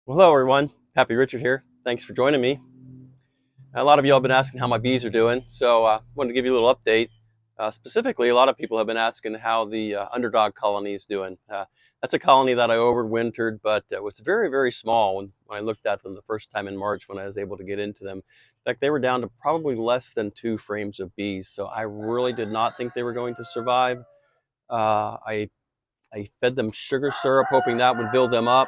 Well, hello everyone, Pappy Richard here. Thanks for joining me. A lot of you all have been asking how my bees are doing, so I wanted to give you a little update. Specifically, a lot of people have been asking how the underdog colony is doing. That's a colony that I overwintered, but it was very, very small when I looked at them the first time in March when I was able to get into them. In fact, they were down to probably less than 2 frames of bees, so I really did not think they were going to survive. Uh, I, I fed them sugar syrup, hoping that would build them up,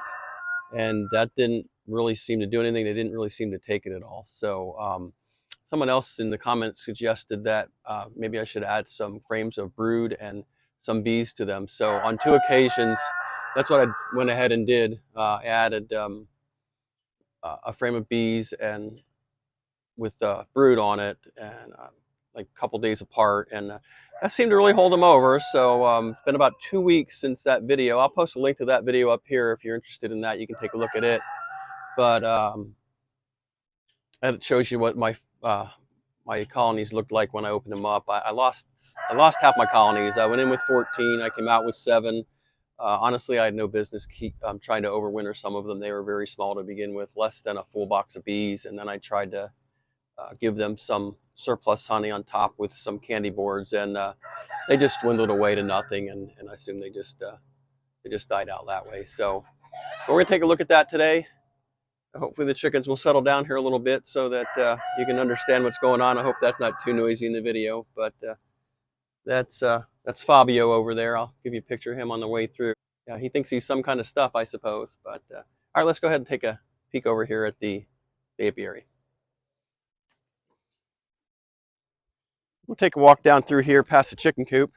and that didn't really seem to do anything. They didn't really seem to take it at all. So someone else in the comments suggested that maybe I should add some frames of brood and some bees to them. So on 2 occasions, that's what I went ahead and did. I added a frame of bees and with brood on it, and like a couple days apart, and that seemed to really hold them over. So it's been about 2 weeks since that video. I'll post a link to that video up here if you're interested in that. You can take a look at it. But and it shows you what my colonies looked like when I opened them up. I lost half my colonies. I went in with 14. I came out with 7. Honestly, I had no business trying to overwinter some of them. They were very small to begin with, less than a full box of bees. And then I tried to give them some surplus honey on top with some candy boards, and they just dwindled away to nothing. And I assume they just died out that way. So we're gonna take a look at that today. Hopefully the chickens will settle down here a little bit so that you can understand what's going on. I hope that's not too noisy in the video, but that's Fabio over there. I'll give you a picture of him on the way through. Yeah, he thinks he's some kind of stuff, I suppose. But all right, let's go ahead and take a peek over here at the apiary. We'll take a walk down through here past the chicken coop.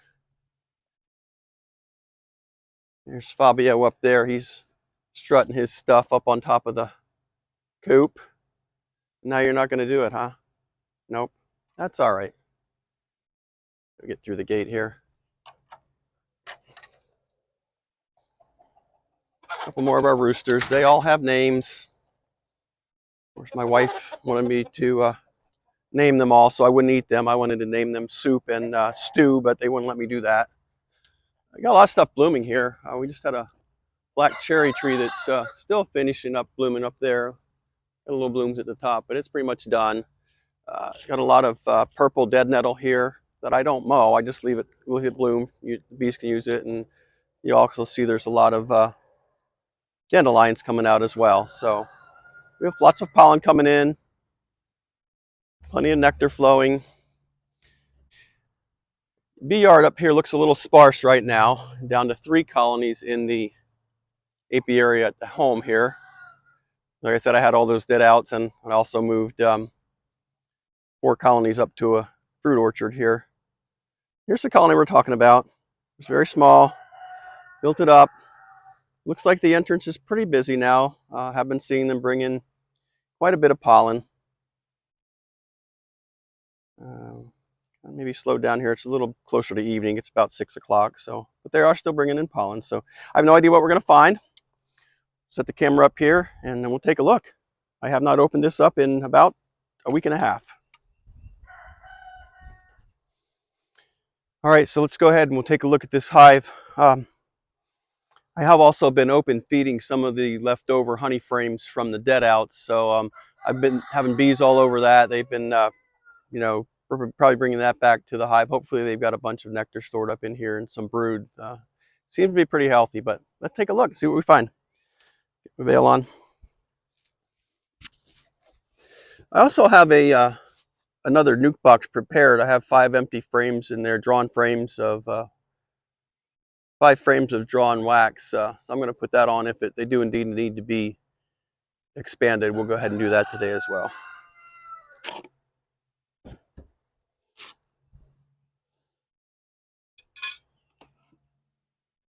There's Fabio up there. He's strutting his stuff up on top of the coop. Now you're not going to do it, huh? Nope. That's all right. We'll get through the gate here. A couple more of our roosters. They all have names. Of course, my wife wanted me to name them all so I wouldn't eat them. I wanted to name them Soup and Stew, but they wouldn't let me do that. I got a lot of stuff blooming here. We just had a black cherry tree that's still finishing up blooming up there. Got a little blooms at the top, but it's pretty much done. Got a lot of purple dead nettle here that I don't mow. I just leave it bloom. The bees can use it, and you also see there's a lot of dandelions coming out as well. So we have lots of pollen coming in, plenty of nectar flowing. Bee yard up here looks a little sparse right now, down to 3 colonies in the apiary at the home here. Like I said, I had all those dead outs, and I also moved 4 colonies up to a fruit orchard here. Here's the colony we're talking about. It's very small, built it up. Looks like the entrance is pretty busy now. Have been seeing them bring in quite a bit of pollen. Maybe slow down here. It's a little closer to evening. It's about 6 o'clock. So, but they are still bringing in pollen. So I have no idea what we're going to find. Set the camera up here, and then we'll take a look. I have not opened this up in about a week and a half. All right, so let's go ahead and we'll take a look at this hive. I have also been open feeding some of the leftover honey frames from the dead outs. So I've been having bees all over that. They've been, we're probably bringing that back to the hive. Hopefully they've got a bunch of nectar stored up in here and some brood. Seems to be pretty healthy, but let's take a look and see what we find. Get the veil on. I also have another nuke box prepared. I have 5 empty frames in there, drawn frames of 5 frames of drawn wax. So I'm going to put that on if they do indeed need to be expanded. We'll go ahead and do that today as well.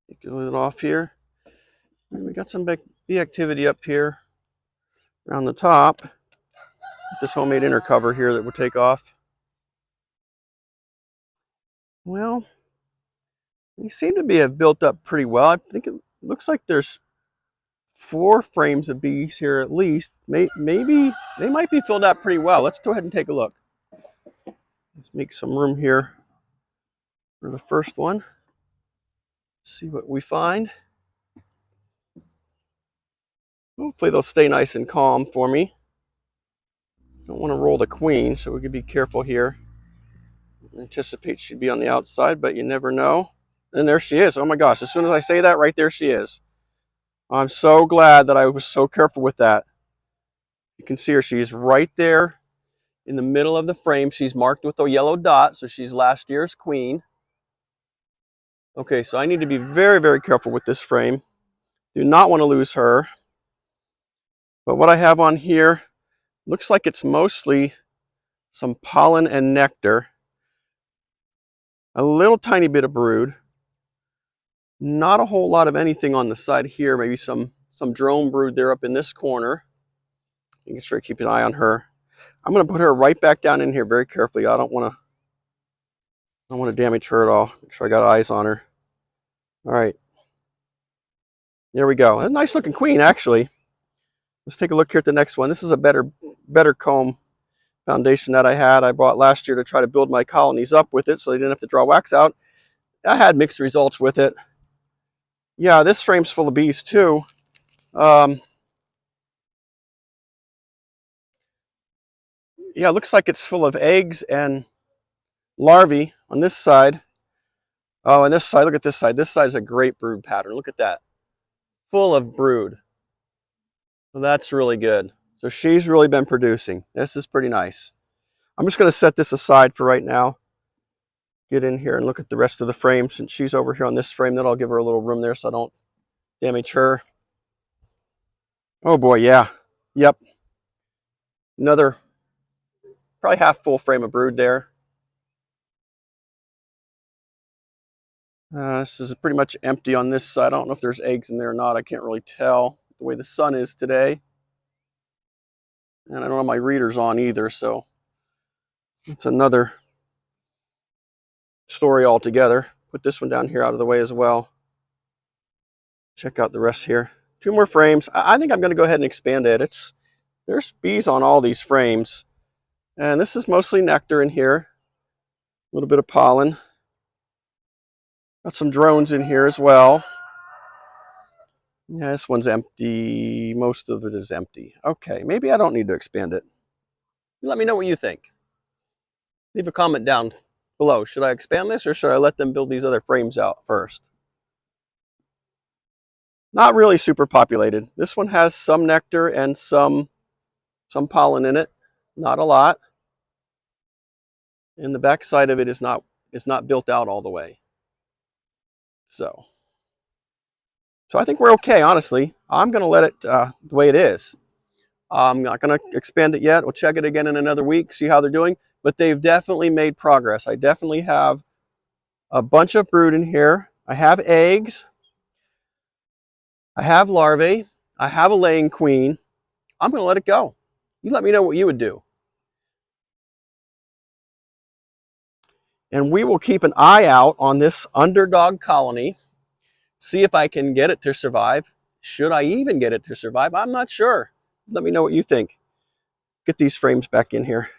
Take the lid off here. And we got some bee activity up here around the top. This homemade inner cover here that we'll take off. Well, they seem to have built up pretty well. I think it looks like there's 4 frames of bees here at least. Maybe they might be filled out pretty well. Let's go ahead and take a look. Let's make some room here for the first one. See what we find. Hopefully they'll stay nice and calm for me. Don't want to roll the queen, so we can be careful here. I anticipate she'd be on the outside, but you never know. And there she is. Oh my gosh, as soon as I say that, right there she is. I'm so glad that I was so careful with that. You can see her. She's right there in the middle of the frame. She's marked with a yellow dot, so she's last year's queen. Okay, so I need to be very, very careful with this frame. Do not want to lose her. But what I have on here looks like it's mostly some pollen and nectar. A little tiny bit of brood. Not a whole lot of anything on the side here. Maybe some drone brood there up in this corner. Making sure I keep an eye on her. I'm going to put her right back down in here very carefully. I don't want to damage her at all. Make sure I got eyes on her. All right. There we go. A nice looking queen, actually. Let's take a look here at the next one. This is a better comb foundation that I had. I bought last year to try to build my colonies up with it so they didn't have to draw wax out. I had mixed results with it. Yeah, this frame's full of bees too. Yeah, it looks like it's full of eggs and larvae on this side. Oh, and this side, look at this side. This side is a great brood pattern. Look at that. Full of brood. So that's really good. So she's really been producing. This is pretty nice. I'm just going to set this aside for right now. Get in here and look at the rest of the frame. Since she's over here on this frame, then I'll give her a little room there so I don't damage her. Oh boy, yeah. Yep. Another probably half full frame of brood there. This is pretty much empty on this side. I don't know if there's eggs in there or not. I can't really tell the way the sun is today. And I don't have my readers on either, so it's another story altogether. Put this one down here out of the way as well. Check out the rest here. 2 more frames. I think I'm going to go ahead and expand it. There's bees on all these frames. And this is mostly nectar in here. A little bit of pollen. Got some drones in here as well. Yeah, this one's empty. Most of it is empty. Okay, maybe I don't need to expand it. Let me know what you think. Leave a comment down below. Should I expand this or should I let them build these other frames out first? Not really super populated. This one has some nectar and some pollen in it. Not a lot. And the back side of it is not built out all the way. So I think we're okay, honestly. I'm going to let it the way it is. I'm not going to expand it yet. We'll check it again in another week, see how they're doing. But they've definitely made progress. I definitely have a bunch of brood in here. I have eggs. I have larvae. I have a laying queen. I'm going to let it go. You let me know what you would do. And we will keep an eye out on this underdog colony. See if I can get it to survive. Should I even get it to survive? I'm not sure. Let me know what you think. Get these frames back in here.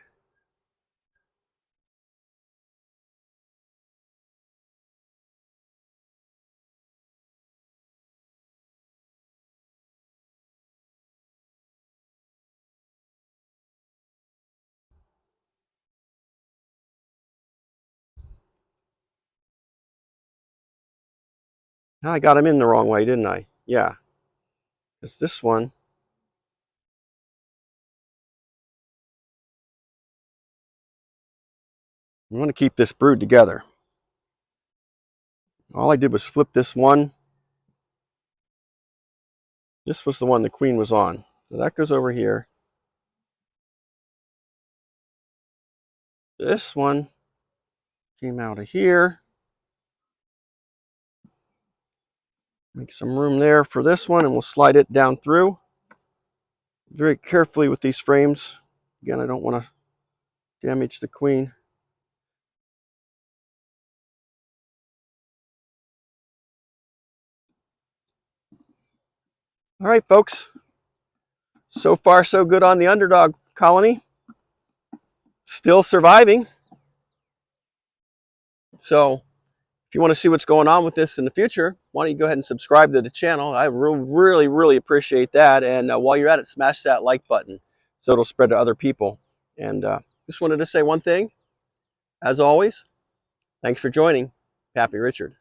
Now I got them in the wrong way, didn't I? Yeah. It's this one. I want to keep this brood together. All I did was flip this one. This was the one the queen was on. So that goes over here. This one came out of here. Make some room there for this one and we'll slide it down through. Very carefully with these frames. Again, I don't want to damage the queen. All right, folks. So far, so good on the underdog colony. Still surviving. So If you want to see what's going on with this in the future, why don't you go ahead and subscribe to the channel? I really appreciate that. And while you're at it, smash that like button so it'll spread to other people. And just wanted to say one thing. As always, thanks for joining Pappy Richard.